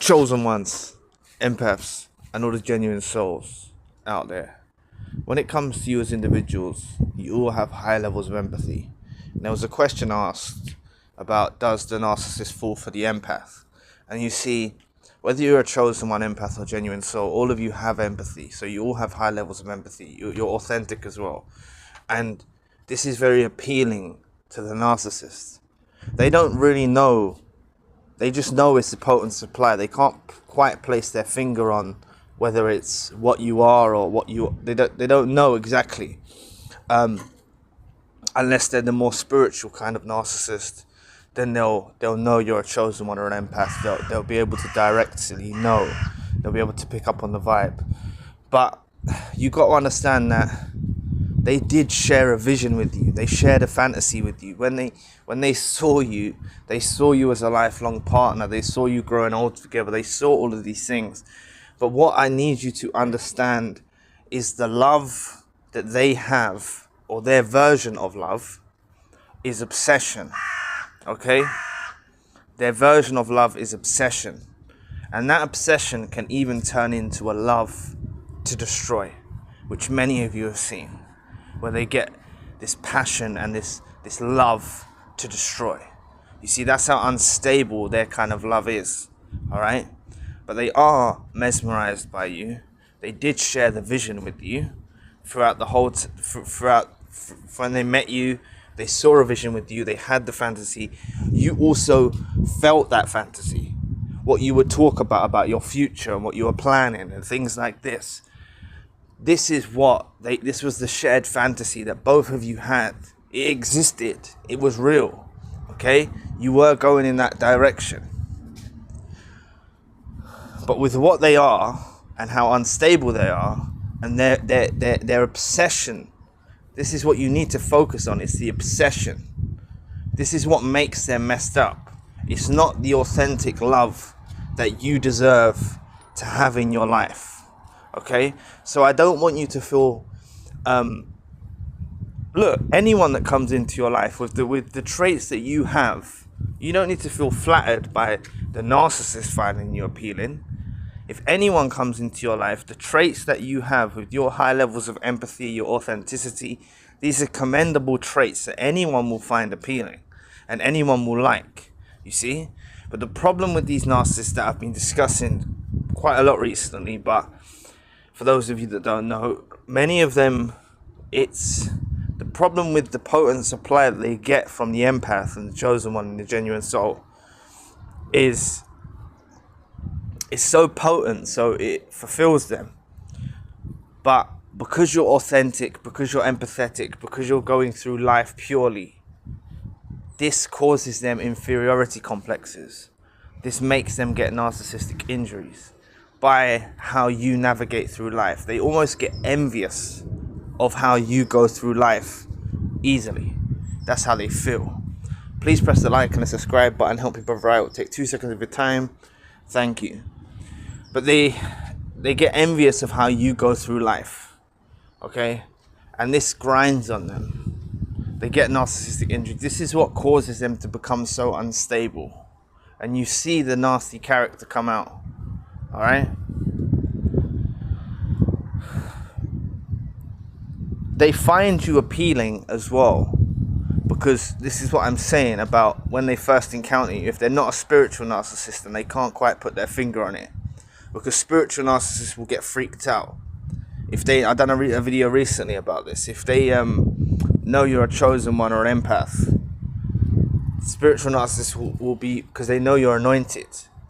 chosen ones, empaths, and all the genuine souls out there. When it comes to you as individuals, you all have high levels of empathy. And there was a question asked about, does the narcissist fall for the empath? And you see, whether you're a chosen one, empath, or genuine soul, all of you have empathy. So you all have high levels of empathy. You're authentic as well. And this is very appealing to the narcissist. They don't really know. They just know it's a potent supply. They can't quite place their finger on whether it's what you are or what you. They don't know exactly, unless they're the more spiritual kind of narcissist. Then they'll know you're a chosen one or an empath. They'll be able to directly know. They'll be able to pick up on the vibe. But you got to understand that they did share a vision with you. They shared a fantasy with you. When they saw you as a lifelong partner. They saw you growing old together. They saw all of these things. But what I need you to understand is the love that they have, or their version of love, is obsession. Okay? Their version of love is obsession. And that obsession can even turn into a love to destroy, which many of you have seen, where they get this passion and this love to destroy. You see, that's how unstable their kind of love is. All right? But they are mesmerized by you. They did share the vision with you throughout the whole when they met you. They saw a vision with you. They had the fantasy. You also felt that fantasy. What you would talk about your future and what you were planning and things like this. This was the shared fantasy that both of you had. It existed. It was real. Okay? You were going in that direction. But with what they are and how unstable they are and their obsession, this is what you need to focus on. It's the obsession. This is what makes them messed up. It's not the authentic love that you deserve to have in your life. Okay? So I don't want you to feel... look, anyone that comes into your life with the traits that you have, you don't need to feel flattered by the narcissist finding you appealing. If anyone comes into your life, the traits that you have with your high levels of empathy, your authenticity, these are commendable traits that anyone will find appealing and anyone will like, you see? But the problem with these narcissists that I've been discussing quite a lot recently, but for those of you that don't know, many of them, it's the problem with the potent supply that they get from the empath and the chosen one and the genuine soul is it's so potent, so it fulfills them. But because you're authentic, because you're empathetic, because you're going through life purely, this causes them inferiority complexes. This makes them get narcissistic injuries by how you navigate through life. They almost get envious of how you go through life easily. That's how they feel. Please press the like and the subscribe button. Help people right. It will take 2 seconds of your time. Thank you. But they get envious of how you go through life. Okay? And this grinds on them. They get narcissistic injuries. This is what causes them to become so unstable. And you see the nasty character come out. Alright? They find you appealing as well. Because this is what I'm saying about when they first encounter you. If they're not a spiritual narcissist, then they can't quite put their finger on it. Because spiritual narcissists will get freaked out. I've done a video recently about this. If they know you're a chosen one or an empath, spiritual narcissists will be, because they know you're anointed.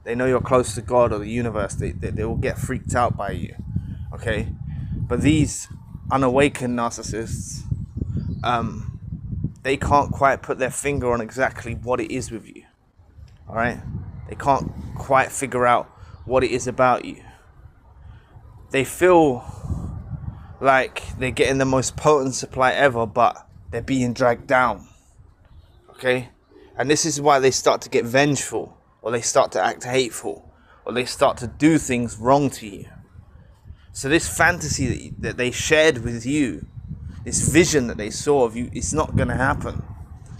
They know you're close to God or the universe. They will get freaked out by you. Okay? But these unawakened narcissists, they can't quite put their finger on exactly what it is with you. Alright? They can't quite figure out what it is about you. They feel like they're getting the most potent supply ever, but they're being dragged down. Okay? And this is why they start to get vengeful, or they start to act hateful, or they start to do things wrong to you. So this fantasy that they shared with you, this vision that they saw of you, it's not going to happen.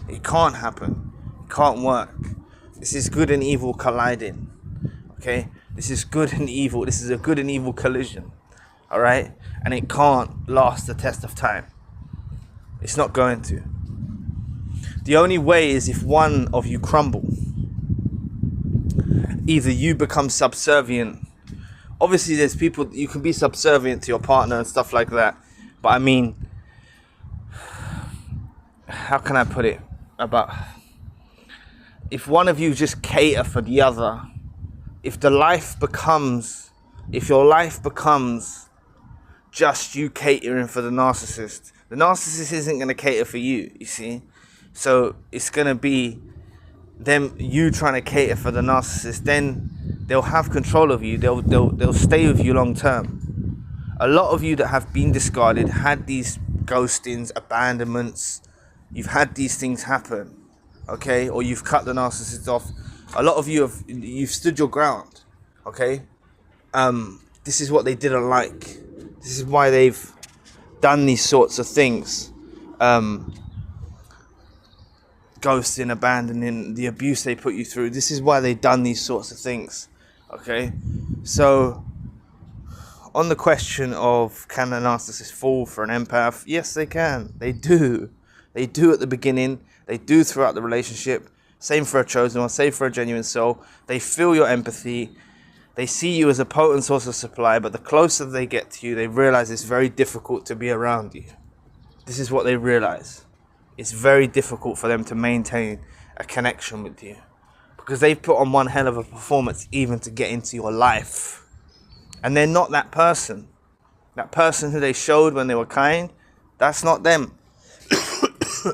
It can't happen. It can't work. This is good and evil colliding. Okay? This is good and evil. This is a good and evil collision. All right? And it can't last the test of time. It's not going to. The only way is if one of you crumble. Either you become subservient. Obviously, there's people, you can be subservient to your partner and stuff like that. But I mean, how can I put it? If one of you just cater for the other, if your life becomes just you catering for the narcissist isn't going to cater for you, you see? So it's going to be you trying to cater for the narcissist. Then they'll have control of you. They'll stay with you long term. A lot of you that have been discarded had these ghostings, abandonments. You've had these things happen, okay? Or you've cut the narcissist off. A lot of you you've stood your ground, okay? This is what they didn't like. This is why they've done these sorts of things. Ghosting, abandoning, the abuse they put you through. This is why they've done these sorts of things, okay? So, on the question of can a narcissist fall for an empath? Yes, they can. They do. They do at the beginning. They do throughout the relationship. Same for a chosen one. Same for a genuine soul. They feel your empathy. They see you as a potent source of supply. But the closer they get to you, they realize it's very difficult to be around you. This is what they realize. It's very difficult for them to maintain a connection with you. Because they've put on one hell of a performance even to get into your life. And they're not that person. That person who they showed when they were kind, that's not them.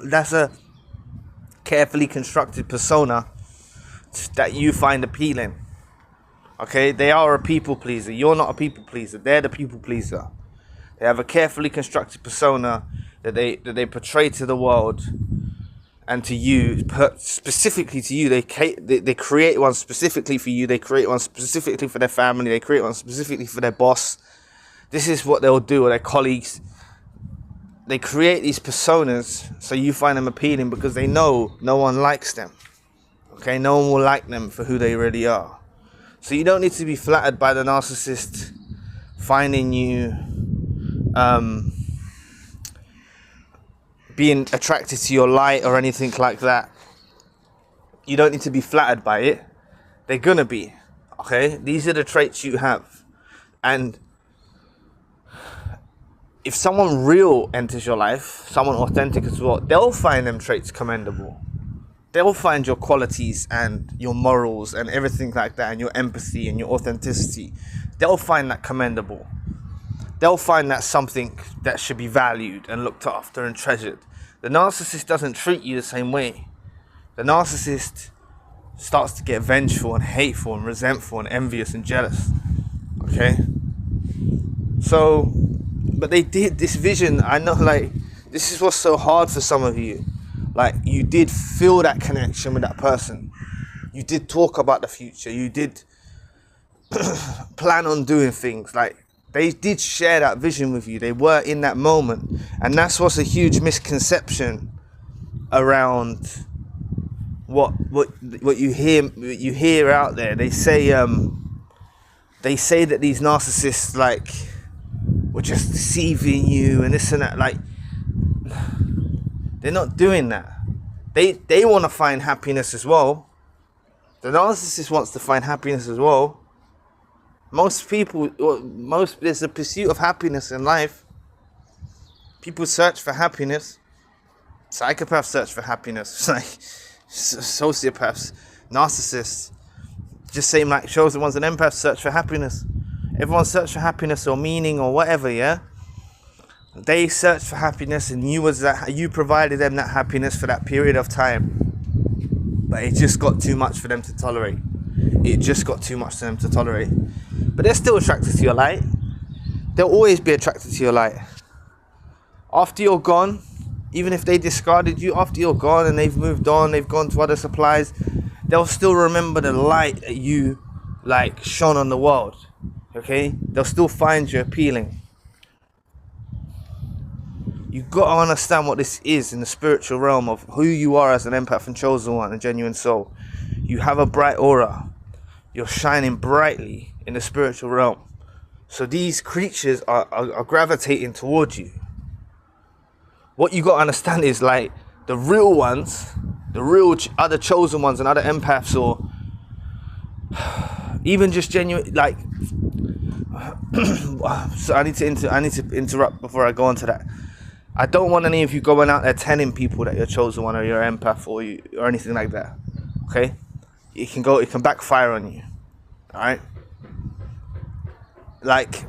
That's a carefully constructed persona that you find appealing. Okay, they are a people pleaser. You're not a people pleaser. They're the people pleaser. They have a carefully constructed persona that they portray to the world and to you, specifically to you. They create one specifically for you. They create one specifically for their family. They create one specifically for their boss. This is what they'll do, or their colleagues. They create these personas so you find them appealing because they know no one likes them. Okay, no one will like them for who they really are. So you don't need to be flattered by the narcissist finding you being attracted to your light or anything like that. You don't need to be flattered by it. They're gonna be. Okay, these are the traits you have. And if someone real enters your life, someone authentic as well, they'll find them traits commendable. They'll find your qualities and your morals and everything like that, and your empathy and your authenticity. They'll find that commendable. They'll find that something that should be valued and looked after and treasured. The narcissist doesn't treat you the same way. The narcissist starts to get vengeful and hateful and resentful and envious and jealous. Okay? So, but they did this vision. I know, like, this is what's so hard for some of you. Like, you did feel that connection with that person. You did talk about the future. You did plan on doing things. Like, they did share that vision with you. They were in that moment. And that's what's a huge misconception around what you hear out there. They say that these narcissists, like, were just deceiving you and this and that. Like, they're not doing that. They want to find happiness as well. The narcissist wants to find happiness as well. There's a pursuit of happiness in life. People search for happiness. Psychopaths search for happiness. Like sociopaths, narcissists, just same like chosen ones and empaths search for happiness. Everyone search for happiness or meaning or whatever, yeah? They search for happiness, and you provided them that happiness for that period of time. But it just got too much for them to tolerate. But they're still attracted to your light. They'll always be attracted to your light. After you're gone, even if they discarded you, after you're gone and they've moved on, they've gone to other supplies, they'll still remember the light that you, like, shone on the world. Okay? They'll still find you appealing. You've got to understand what this is in the spiritual realm of who you are as an empath and chosen one, a genuine soul. You have a bright aura. you're shining brightly in the spiritual realm. So these creatures are gravitating towards you. What you got to understand is, like, the real ones, the real other chosen ones and other empaths, or even just genuine, like, so I need to interrupt before I go on to that. I don't want any of you going out there telling people that you're chosen one or you're an empath or anything like that. Okay? It can backfire on you. Alright? Like,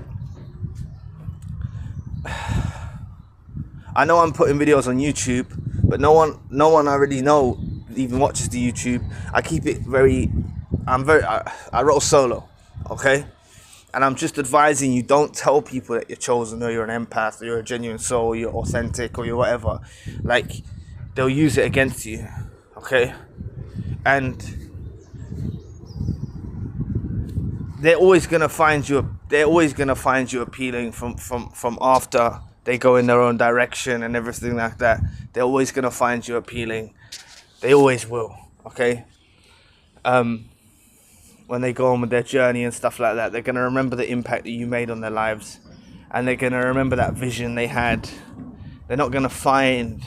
I know I'm putting videos on YouTube, but no one I really know even watches the YouTube. I keep it I roll solo, okay? And I'm just advising you, don't tell people that you're chosen or you're an empath or you're a genuine soul, you're authentic or you're whatever. Like, they'll use it against you, okay? And they're always gonna find you appealing from after they go in their own direction and everything like that. They're always gonna find you appealing. They always will, okay? When they go on with their journey and stuff like that, they're gonna remember the impact that you made on their lives, and they're gonna remember that vision they had. They're not gonna find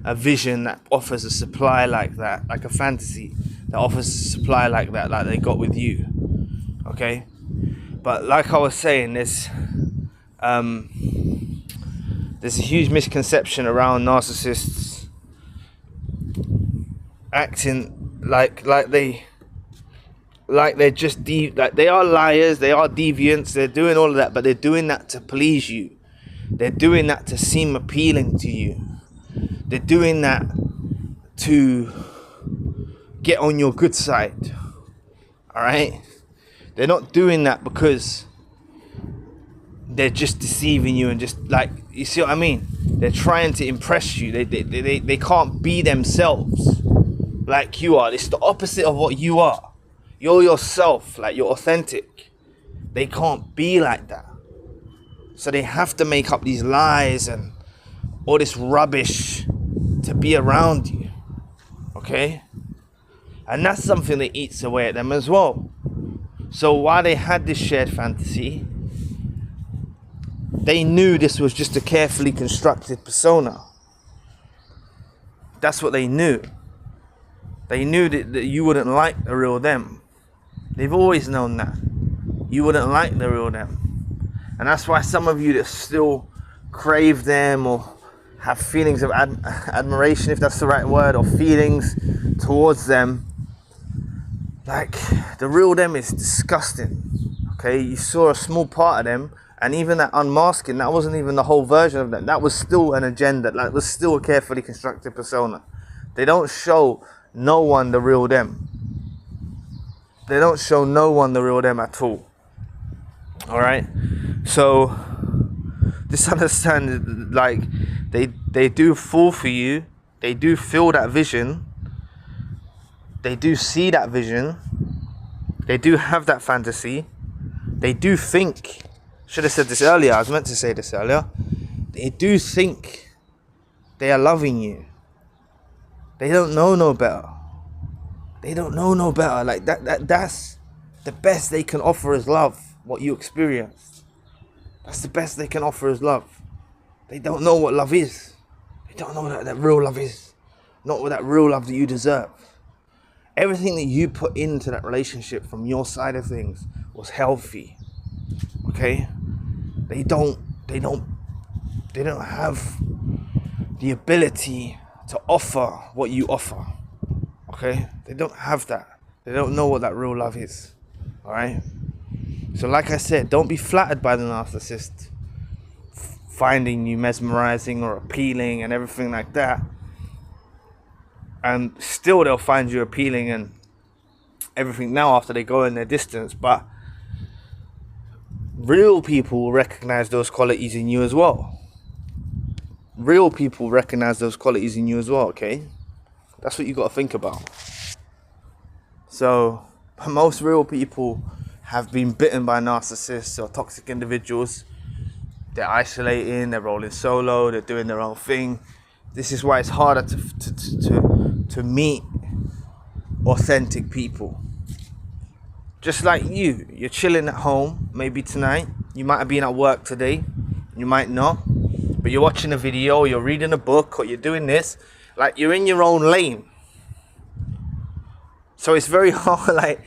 a vision that offers a supply like that, like a fantasy that offers a supply like that, like they got with you. Okay? But like I was saying, there's a huge misconception around narcissists acting like they're just like they are liars, they are deviants, they're doing all of that, but they're doing that to please you. They're doing that to seem appealing to you. They're doing that to get on your good side. Alright? They're not doing that because they're just deceiving you and just, like, you see what I mean? They're trying to impress you. They can't be themselves like you are. It's the opposite of what you are. You're yourself, like, you're authentic. They can't be like that. So they have to make up these lies and all this rubbish to be around you. Okay? And that's something that eats away at them as well. So while they had this shared fantasy, they knew this was just a carefully constructed persona. That's what they knew. They knew that you wouldn't like the real them. They've always known that. You wouldn't like the real them. And that's why some of you that still crave them or have feelings of admiration, if that's the right word, or feelings towards them, like, the real them is disgusting. Okay, you saw a small part of them, and even that unmasking, that wasn't even the whole version of them. That was still an agenda. That was still a carefully constructed persona. They don't show no one the real them. They don't show no one the real them at all. Alright? So just understand, like, they do fall for you. They do feel that vision. They do see that vision. They do have that fantasy. They do think. Should have said this earlier. I was meant to say this earlier. They do think they are loving you. They don't know no better. They don't know no better. Like, that's the best they can offer is love. What you experienced. That's the best they can offer is love. They don't know what love is. They don't know what that real love is. Not what that real love that you deserve. Everything that you put into that relationship from your side of things was healthy. Okay? They don't have the ability to offer what you offer. Okay? They don't have that. They don't know what that real love is. Alright? So like I said, don't be flattered by the narcissist finding you mesmerizing or appealing and everything like that. And still they'll find you appealing and everything now after they go in their distance. But real people will recognize those qualities in you as well. Real people recognize those qualities in you as well, okay? That's what you got to think about. So most real people have been bitten by narcissists or toxic individuals. They're isolating, they're rolling solo, they're doing their own thing. This is why it's harder to meet authentic people. Just like you're chilling at home, maybe tonight. You might have been at work today, you might not. But you're watching a video, or you're reading a book, or you're doing this. Like, you're in your own lane. So it's very hard, like,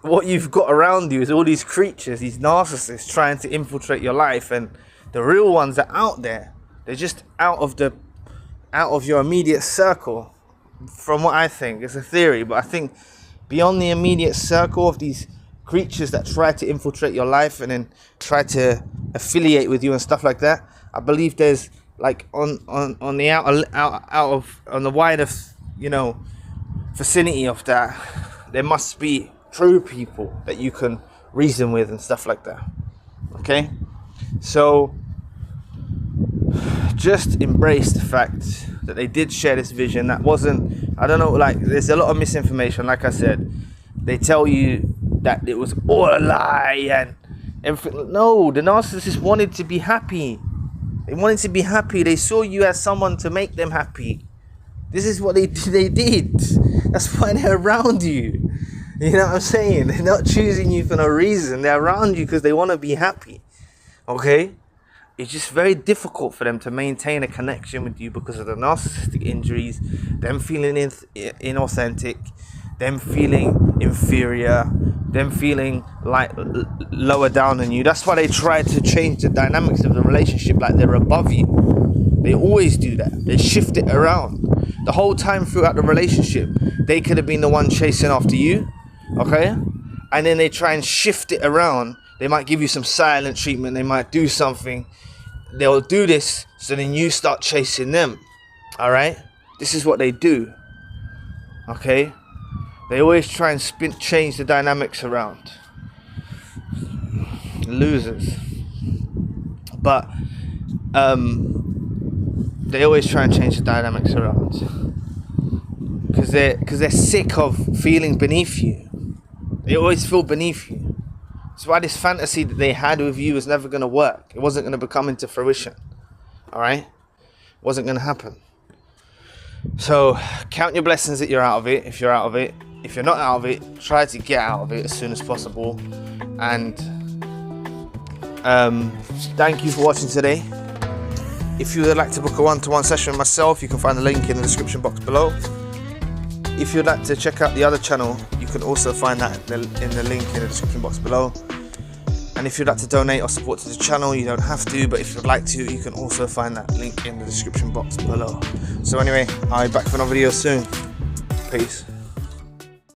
what you've got around you is all these creatures, these narcissists trying to infiltrate your life, and the real ones are out there. They're just out of your immediate circle, from what I think. It's a theory, but I think beyond the immediate circle of these creatures that try to infiltrate your life and then try to affiliate with you and stuff like that, I believe there's, like, on the wider, vicinity of that, there must be true people that you can reason with and stuff like that. Okay, so just embrace the fact that they did share this vision. That wasn't, I don't know, like, there's a lot of misinformation. Like I said, they tell you that it was all a lie and everything. No, the narcissists wanted to be happy. They wanted to be happy. They saw you as someone to make them happy. This is what they did. That's why they're around you. You know what I'm saying? They're not choosing you for no reason. They're around you because they want to be happy. Okay? It's just very difficult for them to maintain a connection with you because of the narcissistic injuries, them feeling inauthentic, them feeling inferior, them feeling like lower down than you. That's why they try to change the dynamics of the relationship, like they're above you. They always do that. They shift it around. The whole time throughout the relationship, they could have been the one chasing after you, okay? And then they try and shift it around. They might give you some silent treatment. They might do something. They'll do this so then you start chasing them, all right? This is what they do, okay? They always try and change the dynamics around. Losers. But they always try and change the dynamics around because they're sick of feeling beneath you. They always feel beneath you. That's why this fantasy that they had with you was never going to work. It wasn't going to come into fruition. All right? It wasn't going to happen. So count your blessings that you're out of it, if you're out of it. If you're not out of it, try to get out of it as soon as possible. And thank you for watching today. If you would like to book a one-to-one session with myself, you can find the link in the description box below. If you'd like to check out the other channel, you can also find that in the link in the description box below. And if you'd like to donate or support to the channel, you don't have to, but if you'd like to, you can also find that link in the description box below. So anyway, I'll be back for another video soon. Peace.